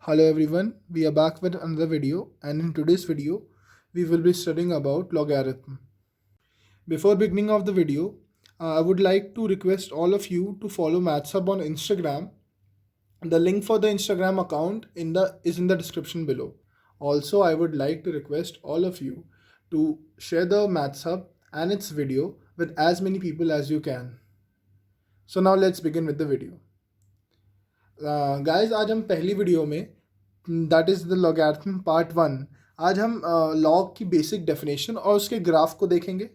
Hello everyone, we are back with another video, and in today's video we will be studying about logarithm. Before beginning of the video, I would like to request all of you to follow Maths Hub on Instagram. The link for the Instagram account is in the description below. Also, I would like to request all of you to share the Maths Hub and its video with as many people as you can. So now let's begin with the video. Guys आज हम पहली video में that is the logarithm part 1। आज हम log की basic definition और उसके graph को देखेंगे।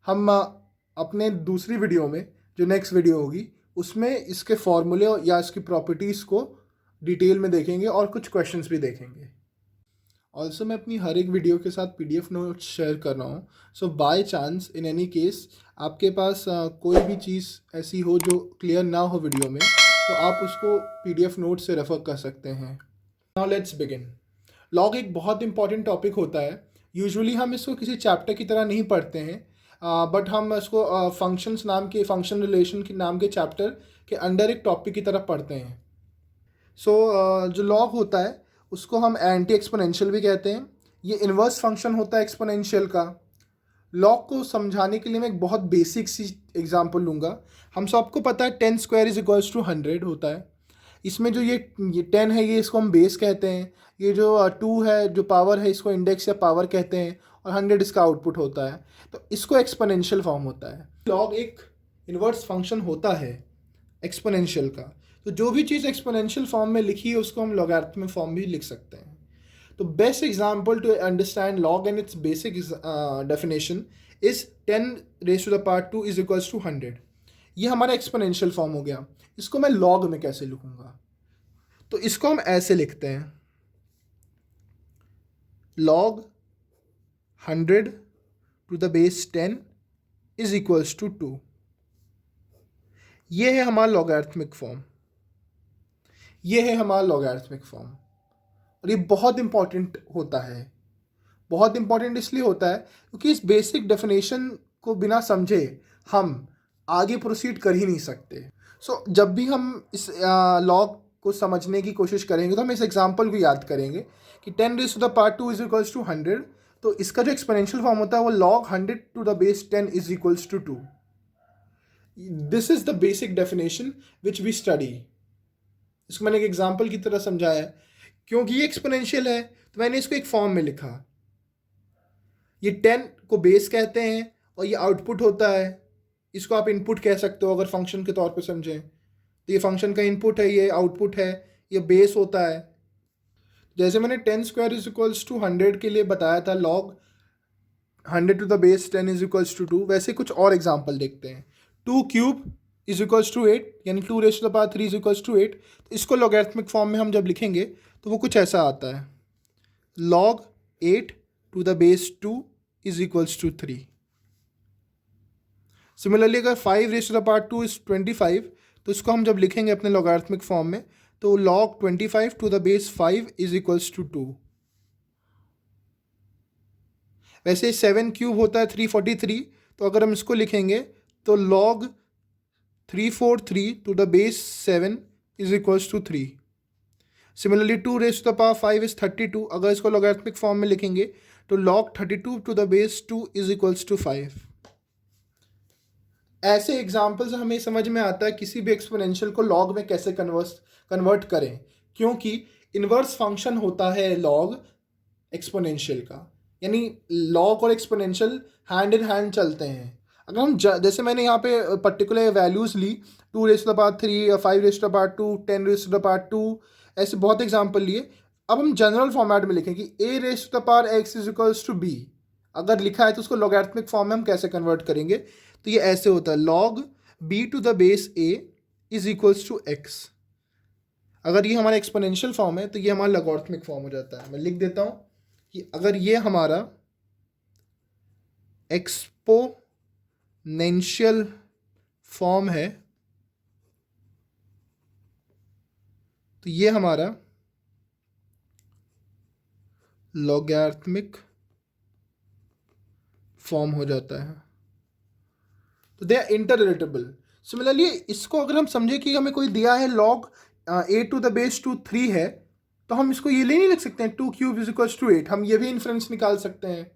हम अपने दूसरी वीडियो में जो नेक्स्ट वीडियो होगी उसमें इसके फॉर्मूले या इसकी प्रॉपर्टीज़ को डिटेल में देखेंगे और कुछ क्वेश्चंस भी देखेंगे। ऑल्सो मैं अपनी हर एक वीडियो के साथ PDF नोट्स शेयर कर रहा हूँ। So by chance in any case आपके पास कोई भी चीज़ ऐसी हो जो क्लियर ना हो वीडियो में, तो आप उसको PDF नोट से रेफ़र कर सकते हैं। Now let's begin. लॉग एक बहुत इंपॉर्टेंट टॉपिक होता है। यूजुअली हम इसको किसी चैप्टर की तरह नहीं पढ़ते हैं, बट हम इसको फंक्शन रिलेशन के नाम के चैप्टर के अंडर एक टॉपिक की तरह पढ़ते हैं। जो लॉग होता है उसको हम एंटी एक्सपोनेंशियल भी कहते हैं। ये इन्वर्स फंक्शन होता है एक्सपोनेंशियल का। लॉग को समझाने के लिए मैं एक बहुत बेसिक सी एग्जांपल लूँगा। हम सबको पता है 10 स्क्वायर इज इक्वल्स टू 100 होता है। इसमें जो ये 10 है ये इसको हम बेस कहते हैं। ये जो 2 है जो पावर है इसको इंडेक्स या पावर कहते हैं, और 100 इसका आउटपुट होता है। तो इसको एक्सपोनेंशियल फॉर्म होता है। लॉग एक इन्वर्स फंक्शन होता है एक्सपोनेंशियल का। तो जो भी चीज़ एक्सपोनेंशियल फॉर्म में लिखी है उसको हम लॉगरिथमिक फॉर्म भी लिख सकते हैं। तो best example to understand log and its basic definition is 10 raise to the power 2 is equals to 100। ये हमारा एक्सपोनेंशियल फॉर्म हो गया। इसको मैं लॉग में कैसे लिखूंगा? तो इसको हम ऐसे लिखते हैं, log 100 to the base 10 is equals to 2। ये है हमारा लॉगरिथमिक फॉर्म। ये है हमारा लॉगरिथमिक फॉर्म, और ये बहुत इंपॉर्टेंट होता है। बहुत इंपॉर्टेंट इसलिए होता है क्योंकि इस बेसिक डेफिनेशन को बिना समझे हम आगे प्रोसीड कर ही नहीं सकते। जब भी हम इस लॉग को समझने की कोशिश करेंगे तो हम इस एग्जांपल को याद करेंगे कि 10 raise to the power 2 is equals to 100। तो इसका जो एक्सपोनेंशियल फॉर्म होता है वो log 100 to the base 10 is equals to 2। This is the basic definition which we study. इसको मैंने एक एग्जाम्पल की तरह समझाया है क्योंकि ये एक्सपोनेंशियल है, तो मैंने इसको एक फॉर्म में लिखा। ये 10 को बेस कहते हैं और ये आउटपुट होता है। इसको आप इनपुट कह सकते हो अगर फंक्शन के तौर पे समझें। तो ये फंक्शन का इनपुट है, ये आउटपुट है, ये बेस होता है। जैसे मैंने 10 स्क्वायर इज इक्वल्स टू 100 के लिए बताया था log 100 to the base 10 is equals to 2, वैसे कुछ और एग्जाम्पल देखते हैं। 2 क्यूब इज इक्वल्स टू 8, यानी 2 raise to the power 3 is equals to 8। तो इसको लॉगरिथमिक फॉर्म में हम जब लिखेंगे तो वो कुछ ऐसा आता है, log 8 to the base 2 is equals to 3। Similarly अगर 5 raise to the power 2 is 25, तो इसको हम जब लिखेंगे अपने लॉगरिथमिक फॉर्म में तो log 25 to the base 5 is equals to 2। वैसे 7 क्यूब होता है 343, तो अगर हम इसको लिखेंगे तो log 343 to the base 7 is equals to 3। Similarly 2 raise to the power 5 is 32, अगर इसको लॉगरिथमिक फॉर्म में लिखेंगे तो log 32 to the base 2 is equals to 5। ऐसे एग्जाम्पल्स हमें समझ में आता है किसी भी एक्सपोनेंशियल को लॉग में कैसे कन्वर्ट करें, क्योंकि इन्वर्स फंक्शन होता है लॉग एक्सपोनेंशियल का। यानी लॉग और एक्सपोनेंशियल हैंड इन हैंड चलते हैं। अगर हम जैसे मैंने यहाँ पे पर्टिकुलर वैल्यूज़ ली, 2 raise to the power 3, 5 raise to the power 2, 10 raise to the power 2, ऐसे बहुत एग्जाम्पल लिए। अब हम जनरल फॉर्मेट में लिखें कि a raise to the power x is equals to b। अगर लिखा है तो उसको लॉगरिथमिक फॉर्म में हम कैसे कन्वर्ट करेंगे? तो ये ऐसे होता है, log b to the base a is equals to x। अगर ये हमारा एक्सपोनेंशियल फॉर्म है तो ये हमारा लॉगरिथमिक फॉर्म हो जाता है। मैं लिख देता हूँ कि अगर ये हमारा एक्सपोनेंशियल फॉर्म है तो ये हमारा लॉगरिथमिक फॉर्म हो जाता है। तो दे आर इंटररिलेटेबल। सिमिलरली इसको अगर हम समझे कि हमें कोई दिया है लॉग 8 टू द बेस 2 3 है, तो हम इसको ये नहीं लिख सकते हैं 2 क्यूब इज इक्वल्स टू 8, हम ये भी इन्फ्रेंस निकाल सकते हैं।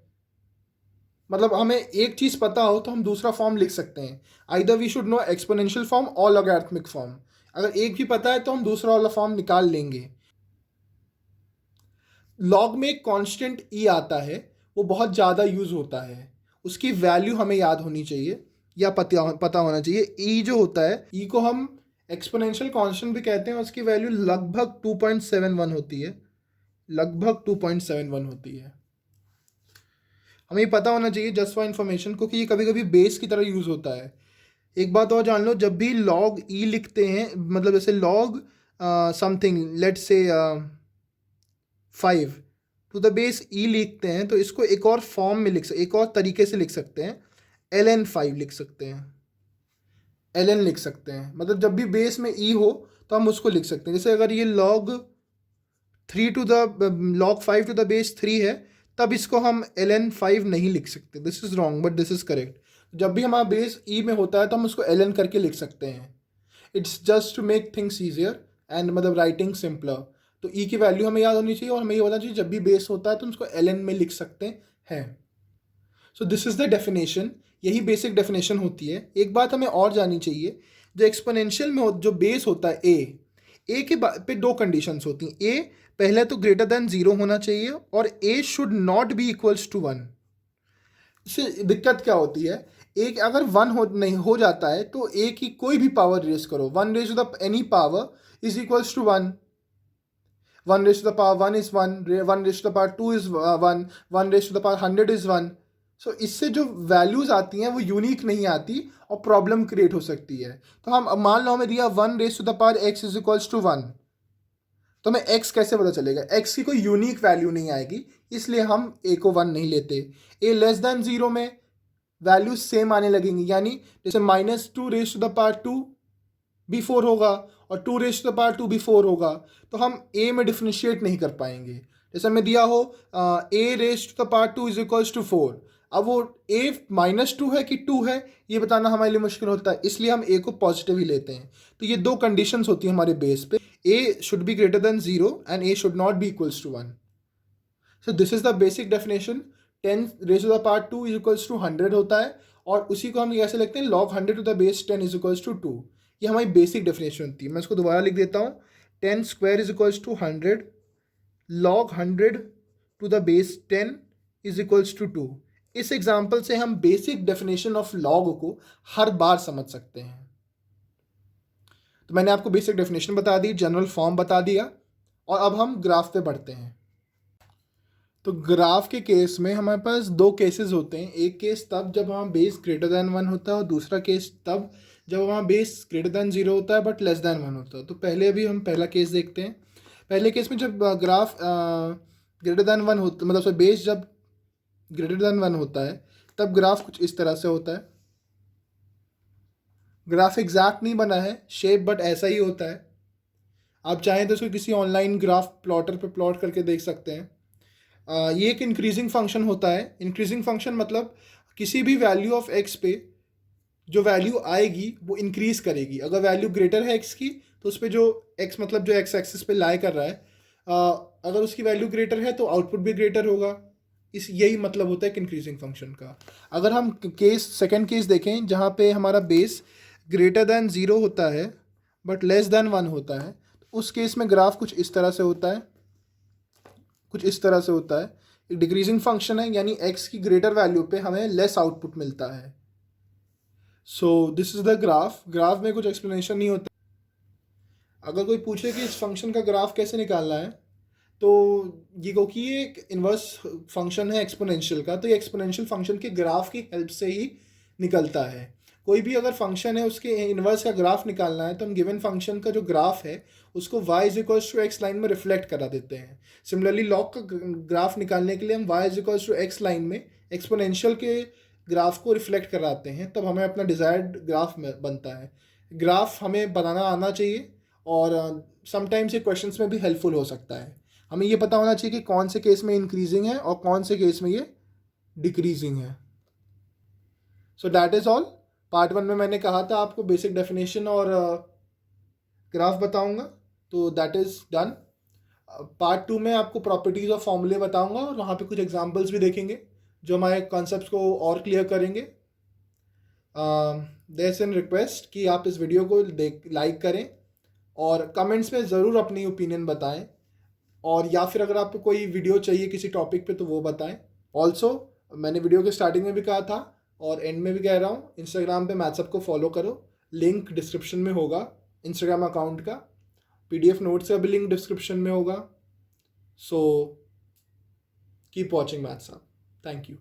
मतलब हमें एक चीज़ पता हो तो हम दूसरा फॉर्म लिख सकते हैं। Either we should know exponential form और लॉगरिथमिक फॉर्म। अगर एक भी पता है तो हम दूसरा वाला फॉर्म निकाल लेंगे। लॉग में एक कांस्टेंट ई आता है, वो बहुत ज़्यादा यूज़ होता है, उसकी वैल्यू हमें याद होनी चाहिए या पता होना चाहिए। ई जो होता है, ई को हम एक्सपोनेंशियल कांस्टेंट भी कहते हैं, उसकी वैल्यू लगभग 2.71 होती है, लगभग 2.71 होती है। हमें ये पता होना चाहिए जस्ट फॉर इन्फॉर्मेशन, क्योंकि ये कभी कभी बेस की तरह यूज़ होता है। एक बात और जान लो, जब भी लॉग ई लिखते हैं, मतलब जैसे लॉग समथिंग लेट से 5 टू द बेस ई लिखते हैं, तो इसको एक और फॉर्म में एक और तरीके से लिख सकते हैं, ln 5 लिख सकते हैं, ln लिख सकते हैं। मतलब जब भी बेस में ई हो तो हम उसको लिख सकते हैं। जैसे अगर ये log 5 टू द बेस 3 है, तब इसको हम ln 5 नहीं लिख सकते। This is wrong but this is correct. जब भी हमारा बेस ई में होता है तो हम उसको ln करके लिख सकते हैं। It's just to make things easier and मतलब राइटिंग सिंपलर। तो ई की वैल्यू हमें याद होनी चाहिए और हमें ये बताना चाहिए जब भी बेस होता है तो हम उसको ln में लिख सकते हैं। So this is the definition, यही बेसिक डेफिनेशन होती है। एक बात हमें और जाननी चाहिए, जो एक्सपोनेंशियल में जो बेस होता है ए के पे दो कंडीशंस होती हैं। ए पहले तो ग्रेटर देन 0 होना चाहिए और a should not be equals to 1। इससे दिक्कत क्या होती है, एक अगर 1 नहीं हो जाता है तो ए की कोई भी पावर रेज करो, 1 raise to the any power is equals to 1। 1 raise to the power 1 is 1, 1 raise to the power 2 is 1, 1 raise to the power 100 is 1। So इससे जो वैल्यूज आती हैं वो यूनिक नहीं आती और प्रॉब्लम क्रिएट हो सकती है। तो हम मान लो हमें दिया 1 raise to the power x is equals to 1, तो हमें x कैसे पता चलेगा? x की कोई यूनिक वैल्यू नहीं आएगी, इसलिए हम a को 1 नहीं लेते। a लेस देन 0 में वैल्यूज सेम आने लगेंगी, यानी जैसे -2 रेज टू द पावर 2 भी 4 होगा और 2 रेज टू द पावर 2 भी 4 होगा, तो हम a में डिफ्रेंशिएट नहीं कर पाएंगे। जैसे हमें दिया हो a raise to the power 2 is equals to 4, अब वो a -2 है कि 2 है ये बताना हमारे लिए मुश्किल होता है, इसलिए हम a को पॉजिटिव ही लेते हैं। तो ये दो कंडीशंस होती हैं हमारे बेस पे, a should be greater than 0 and a should not be equals to 1। So this is the basic definition. 10 raise to the power 2 is equals to 100 होता है और उसी को हम कैसे लिखते हैं, log 100 to the base 10 is equals to 2। ये हमारी बेसिक डेफिनेशन होती है। मैं इसको दोबारा लिख देता हूँ, 10 square is equals to 100, log 100 to the base 10 is equals to 2। इस एग्जाम्पल से हम बेसिक डेफिनेशन ऑफ लॉग को हर बार समझ सकते हैं। तो मैंने आपको बेसिक डेफिनेशन बता दी, जनरल फॉर्म बता दिया, और अब हम ग्राफ पे बढ़ते हैं। तो ग्राफ के केस में हमारे पास दो केसेस होते हैं। एक केस तब जब हमारा बेस ग्रेटर देन 1 होता है और दूसरा केस तब जब हमारा बेस ग्रेटर देन 0 होता है बट लेस देन 1 होता है। तो पहले अभी हम पहला केस देखते हैं। पहले केस में जब ग्राफ ग्रेटर देन 1 होता, मतलब बेस जब ग्रेटर देन 1 होता है तब ग्राफ कुछ इस तरह से होता है। ग्राफ एग्जैक्ट नहीं बना है शेप, बट ऐसा ही होता है। आप चाहें तो इसको किसी ऑनलाइन ग्राफ प्लॉटर पे प्लॉट करके देख सकते हैं। ये एक इंक्रीजिंग फंक्शन होता है। इंक्रीजिंग फंक्शन मतलब किसी भी वैल्यू ऑफ एक्स पे जो वैल्यू आएगी वो इंक्रीज करेगी। अगर वैल्यू ग्रेटर है एक्स की तो उस पर जो एक्स मतलब जो एक्स एक्सिस पे लाई कर रहा है, अगर उसकी वैल्यू ग्रेटर है तो आउटपुट भी ग्रेटर होगा। इस यही मतलब होता है एक इंक्रीजिंग फंक्शन का। अगर हम सेकेंड केस देखें जहाँ पे हमारा बेस ग्रेटर देन 0 होता है बट लेस देन 1 होता है, तो उस केस में ग्राफ कुछ इस तरह से होता है, कुछ इस तरह से होता है। एक डिक्रीजिंग फंक्शन है, यानी x की ग्रेटर वैल्यू पे हमें लेस आउटपुट मिलता है। सो this is the graph. Graph में कुछ एक्सप्लेनेशन नहीं होता। अगर कोई पूछे कि इस फंक्शन का ग्राफ कैसे निकालना है, तो ये क्योंकि ये एक इन्वर्स फंक्शन है एक्सपोनेंशियल का, तो ये एक्सपोनेंशियल फंक्शन के ग्राफ की हेल्प से ही निकलता है। कोई भी अगर फंक्शन है उसके इन्वर्स का ग्राफ निकालना है तो हम गिवन फंक्शन का जो ग्राफ है उसको y is equals to x line में रिफ्लेक्ट करा देते हैं। सिमिलरली लॉग का ग्राफ निकालने के लिए हम y is equals to x line में एक्सपोनेंशियल के ग्राफ को रिफ्लेक्ट कराते हैं, तब हमें अपना डिज़ायर्ड ग्राफ में बनता है। ग्राफ हमें बनाना आना चाहिए और समटाइम्स ये क्वेश्चंस में भी हेल्पफुल हो सकता है। हमें ये पता होना चाहिए कि कौन से केस में इंक्रीजिंग है और कौन से केस में ये डिक्रीजिंग है। So that is all. Part 1 में मैंने कहा था आपको बेसिक डेफिनेशन और ग्राफ बताऊंगा, तो दैट इज़ डन। पार्ट 2 में आपको प्रॉपर्टीज़ और फॉर्मूले बताऊंगा और वहाँ पे कुछ एग्जांपल्स भी देखेंगे जो हमारे कॉन्सेप्ट्स को और क्लियर करेंगे। देयर एन रिक्वेस्ट कि आप इस वीडियो को लाइक करें और कमेंट्स में ज़रूर अपनी ओपिनियन बताएं, और या फिर अगर आपको कोई वीडियो चाहिए किसी टॉपिक पे तो वो बताएं। ऑल्सो मैंने वीडियो के स्टार्टिंग में भी कहा था और एंड में भी कह रहा हूँ, इंस्टाग्राम पे मैथ्सअप को फॉलो करो, लिंक डिस्क्रिप्शन में होगा इंस्टाग्राम अकाउंट का। PDF नोट्स का भी लिंक डिस्क्रिप्शन में होगा। So keep watching Mathsup. Thank you.